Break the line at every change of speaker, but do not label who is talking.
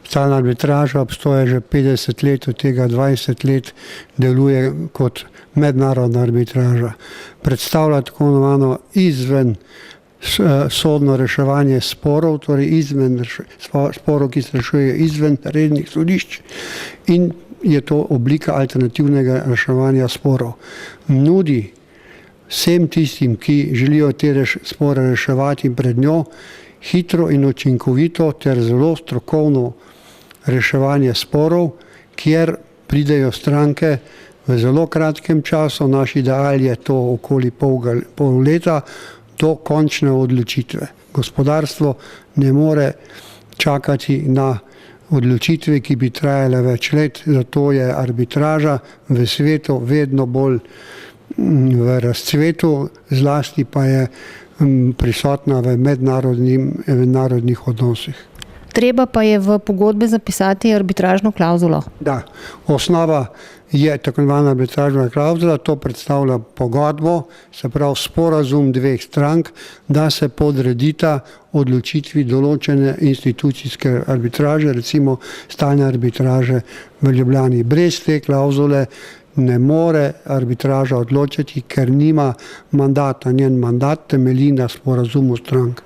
Stalna arbitraža obstoja že 50 let, od tega 20 let deluje kot mednarodna arbitraža. Predstavlja tako imenovano izven sodno reševanje sporov, torej izven sporov, ki se rešujejo izven rednih sodišč, in je to oblika alternativnega reševanja sporov. Nudi vsem tistim, ki želijo te spore reševati pred njo, hitro in učinkovito ter zelo strokovno reševanje sporov, kjer pridejo stranke v zelo kratkem času, naš ideal je to okoli pol leta, do končne odločitve. Gospodarstvo ne more čakati na odločitve, ki bi trajale več let, zato je arbitraža v svetu vedno bolj v razcvetu, zlasti pa je prisotna v mednarodnih odnosih.
Treba pa je v pogodbe zapisati arbitražno klavzulo.
Da, osnova je tako imenovana arbitražna klavzula, to predstavlja pogodbo, se pravi sporazum dveh strank, da se podredita odločitvi določene institucijske arbitraže, recimo stalne arbitraže v Ljubljani. Brez te klavzule ne more arbitraža odločiti, ker nima mandata. Njen mandat temelji na sporazumu strank.